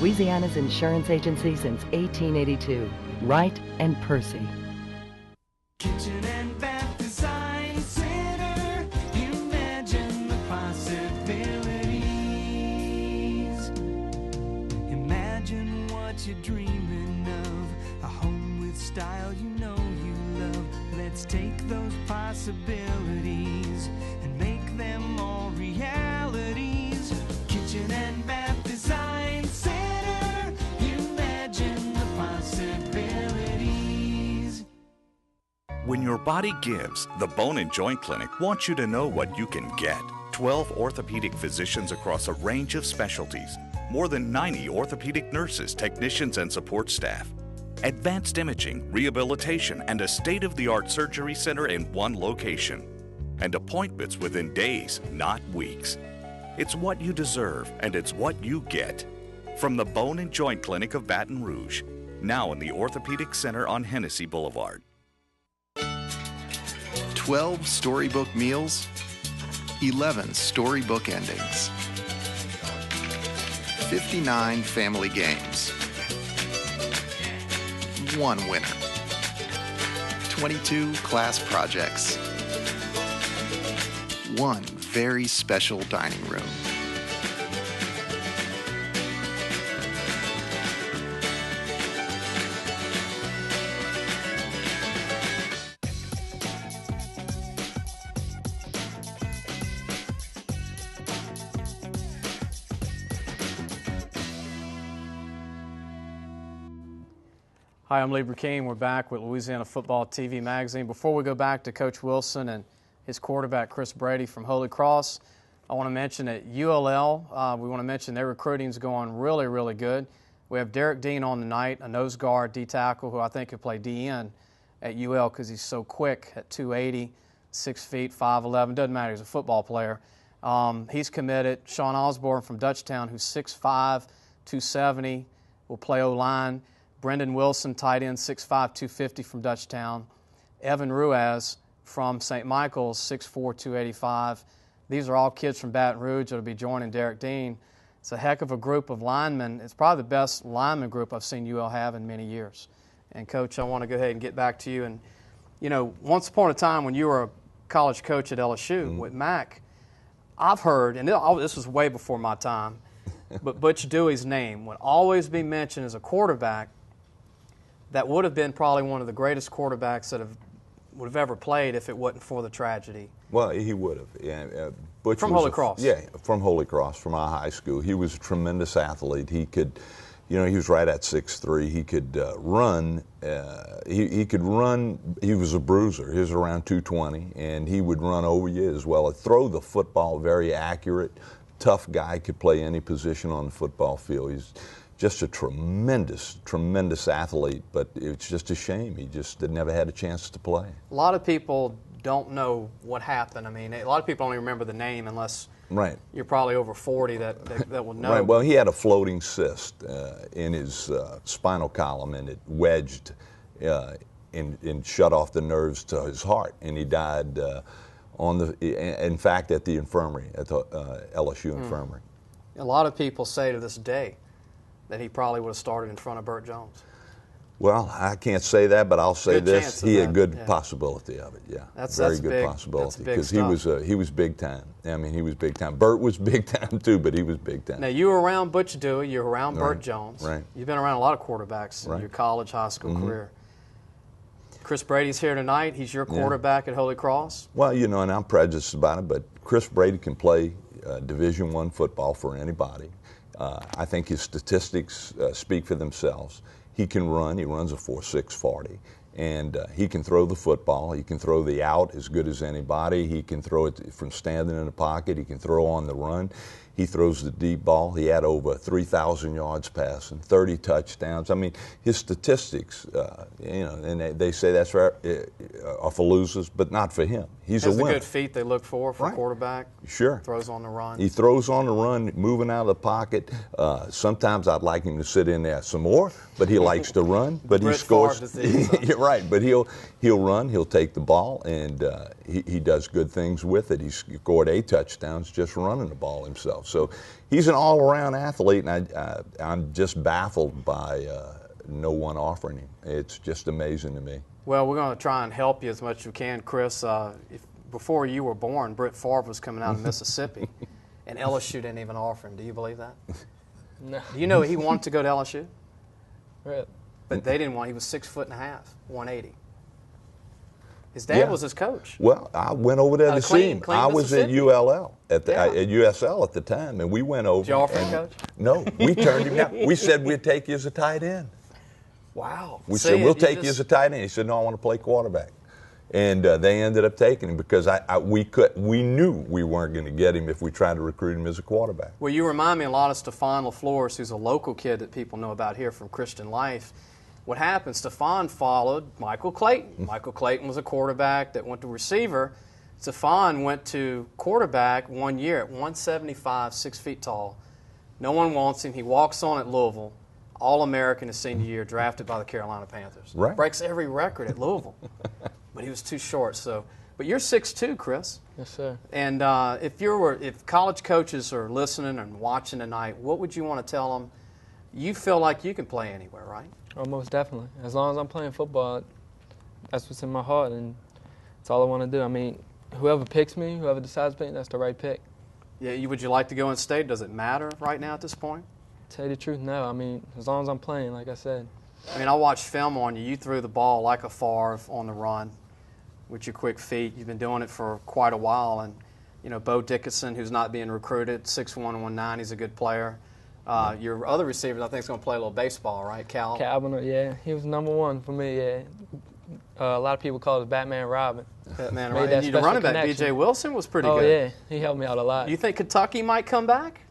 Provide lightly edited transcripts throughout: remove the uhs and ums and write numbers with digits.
Louisiana's insurance agency since 1882. Wright and Percy. Kitchen and Bath Design Center. Imagine the possibilities. Imagine what you're dreaming of. A home with style you know you love. Let's take those possibilities and make them all realities. Kitchen and Bath Design Center. Imagine the possibilities. When your body gives, the Bone and Joint Clinic wants you to know what you can get. 12 orthopedic physicians across a range of specialties. More than 90 orthopedic nurses, technicians, and support staff. Advanced imaging, rehabilitation, and a state-of-the-art surgery center in one location. And appointments within days, not weeks. It's what you deserve, and it's what you get. From the Bone and Joint Clinic of Baton Rouge, now in the Orthopedic Center on Hennessy Boulevard. 12 storybook meals, 11 storybook endings, 59 family games, 1 winner, 22 class projects, 1 very special dining room. Hi, I'm Lee Burkeen. We're back with Louisiana Football TV Magazine. Before we go back to Coach Wilson and his quarterback, Chris Brady from Holy Cross, I want to mention at ULL, we want to mention their recruiting is going really, really good. We have Derek Dean on tonight, a nose guard, D-tackle, who I think could play D-end at UL because he's so quick at 280, 6 feet, 5'11". Doesn't matter, he's a football player. He's committed. Sean Osborne from Dutchtown, who's 6'5", 270, will play O-line. Brendan Wilson, tight end, 6'5", 250 from Dutchtown. Evan Ruiz from St. Michael's, 6'4", 285. These are all kids from Baton Rouge that will be joining Derek Dean. It's a heck of a group of linemen. It's probably the best lineman group I've seen UL have in many years. And, Coach, I want to go ahead and get back to you. And, you know, once upon a time when you were a college coach at LSU with Mac, I've heard, and this was way before my time, but Butch Dewey's name would always be mentioned as a quarterback that would have been probably one of the greatest quarterbacks that would have ever played if it wasn't for the tragedy. Well, he would have. Yeah, Butch from Holy Cross. Yeah, from Holy Cross, from our high school. He was a tremendous athlete. He could, you know, he was right at 6'3". He could run. He could run. He was a bruiser. He was around 220, and he would run over you as well. Throw the football, very accurate. Tough guy, could play any position on the football field. He's just a tremendous, tremendous athlete, but it's just a shame he just never had a chance to play. A lot of people don't know what happened. I mean, a lot of people only remember the name unless you're probably over 40 that will know. Right. Well, he had a floating cyst in his spinal column, and it wedged and shut off the nerves to his heart, and he died in fact, at the infirmary, at the LSU infirmary. A lot of people say to this day that he probably would have started in front of Burt Jones. Well, I can't say that, but I'll say good this: he had a good possibility of it. Yeah, that's very good big, possibility because he was big time. I mean, he was big time. Burt was big time too, but he was big time. Now you were around Butch Dewey, you were around Burt Jones. Right. You've been around a lot of quarterbacks in your college, high school career. Chris Brady's here tonight. He's your quarterback at Holy Cross. Well, you know, and I'm prejudiced about it, but Chris Brady can play Division I football for anybody. I think his statistics speak for themselves. He can run. He runs a 4.6 40. And he can throw the football. He can throw the out as good as anybody. He can throw it from standing in the pocket. He can throw on the run. He throws the deep ball. He had over 3,000 yards passing, 30 touchdowns. I mean, his statistics, you know, and they say that's are for losers, but not for him. He's a winner. Has the good feet they look for a quarterback. Sure. Throws on the run. He throws on the run, moving out of the pocket. Sometimes I'd like him to sit in there some more, but he likes to run. But he scores. You're right. But he'll run. He'll take the ball, and he does good things with it. He's scored 8 touchdowns just running the ball himself. So he's an all-around athlete, and I'm just baffled by no one offering him. It's just amazing to me. Well, we're going to try and help you as much as we can, Chris. Before you were born, Brett Favre was coming out of Mississippi, and LSU didn't even offer him. Do you believe that? No. Do you know he wanted to go to LSU? Right. But they didn't want. He was 6'1", 180. His dad was his coach. Well, I went over there to see him. Clean, I was at ULL at USL at the time, and we went over. Did you offer him, coach? No, we turned him down. We said we'd take you as a tight end. Wow. We said we'll take you as a tight end. He said, no, I want to play quarterback. And they ended up taking him because we knew we weren't going to get him if we tried to recruit him as a quarterback. Well, you remind me a lot of Stephon LaFleur, who's a local kid that people know about here from Christian Life. What happened, Stephon followed Michael Clayton. Michael Clayton was a quarterback that went to receiver. Stephon went to quarterback 1 year at 175, 6 feet tall. No one wants him. He walks on at Louisville, All-American his senior year, drafted by the Carolina Panthers. Right. Breaks every record at Louisville. But he was too short. So, but you're 6'2", Chris. Yes, sir. And if college coaches are listening and watching tonight, what would you want to tell them? You feel like you can play anywhere, right? Oh, most definitely. As long as I'm playing football, that's what's in my heart, and that's all I want to do. I mean, whoever picks me, whoever decides to pick me, that's the right pick. Yeah. Would you like to go in state? Does it matter right now at this point? To tell you the truth, no. I mean, as long as I'm playing, like I said. I mean, I watched film on you. You threw the ball like a Favre on the run with your quick feet. You've been doing it for quite a while. And, you know, Bo Dickinson, who's not being recruited, 6'1", 190, he's a good player. Your other receivers, I think, is going to play a little baseball, right? Calvin, yeah. He was #1 for me, yeah. A lot of people call it Batman Robin. Batman Robin. And the running back, B.J. Wilson, was pretty good. Oh, yeah. He helped me out a lot. You think Kentucky might come back?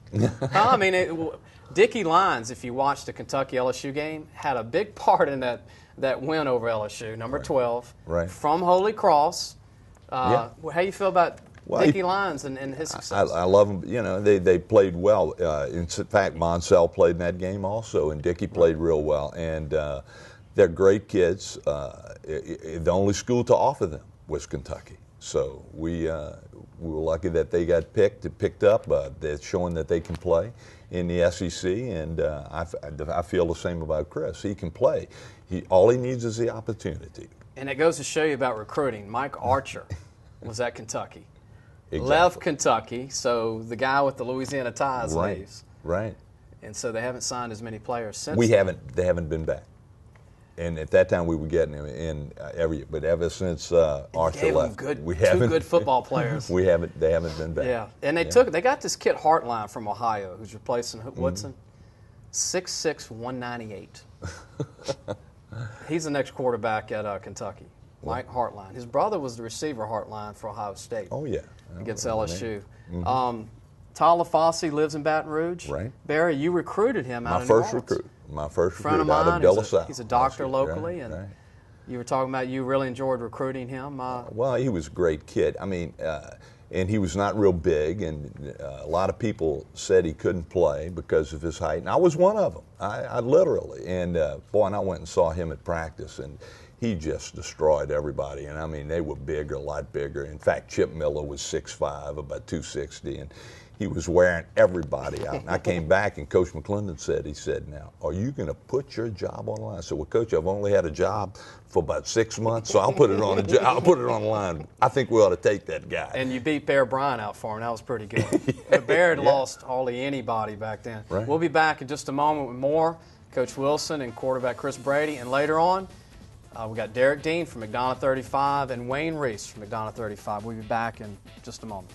I mean, Dickie Lyons, if you watched the Kentucky-LSU game, had a big part in that win over LSU, number 12, from Holy Cross. How do you feel about Dickie Lyons and his success? I love them. You know, they played well. In fact, Monsell played in that game also, and Dickie played real well. And they're great kids. The only school to offer them was Kentucky. So we were lucky that they got picked up. They're showing that they can play in the SEC, and I feel the same about Chris. He can play. All he needs is the opportunity. And it goes to show you about recruiting. Mike Archer was at Kentucky. Exactly. Left Kentucky, so the guy with the Louisiana ties leaves. Right. And so they haven't signed as many players since. They haven't been back. And at that time we were getting him in every year. But ever since Archer left, two good football players. They haven't been back. Yeah. And they got this kid Hartline from Ohio who's replacing Woodson. 6'6", 198. He's the next quarterback at Kentucky. Mike Hartline. His brother was the receiver Hartline for Ohio State. Oh, yeah. Against LSU. Tyler Fossey lives in Baton Rouge. Right. Barry, you recruited him out of New Orleans. My first friend recruit of out of De La Salle. He's a doctor locally, and you were talking about you really enjoyed recruiting him. Well, he was a great kid. I mean, and he was not real big, and a lot of people said he couldn't play because of his height, and I was one of them. I literally. And, boy, and I went and saw him at practice, and he just destroyed everybody. And, I mean, they were bigger, a lot bigger. In fact, Chip Miller was 6'5", about 260, and he was wearing everybody out. And I came back, and Coach McClendon said, now, are you going to put your job on the line? I said, well, Coach, I've only had a job for about 6 months, so I'll put it on the line. I think we ought to take that guy. And you beat Bear Bryant out for him. That was pretty good. But Bear had lost hardly anybody back then. Right. We'll be back in just a moment with more. Coach Wilson and quarterback Chris Brady. And later on, we got Derek Dean from McDonough 35 and Wayne Reese from McDonough 35. We'll be back in just a moment.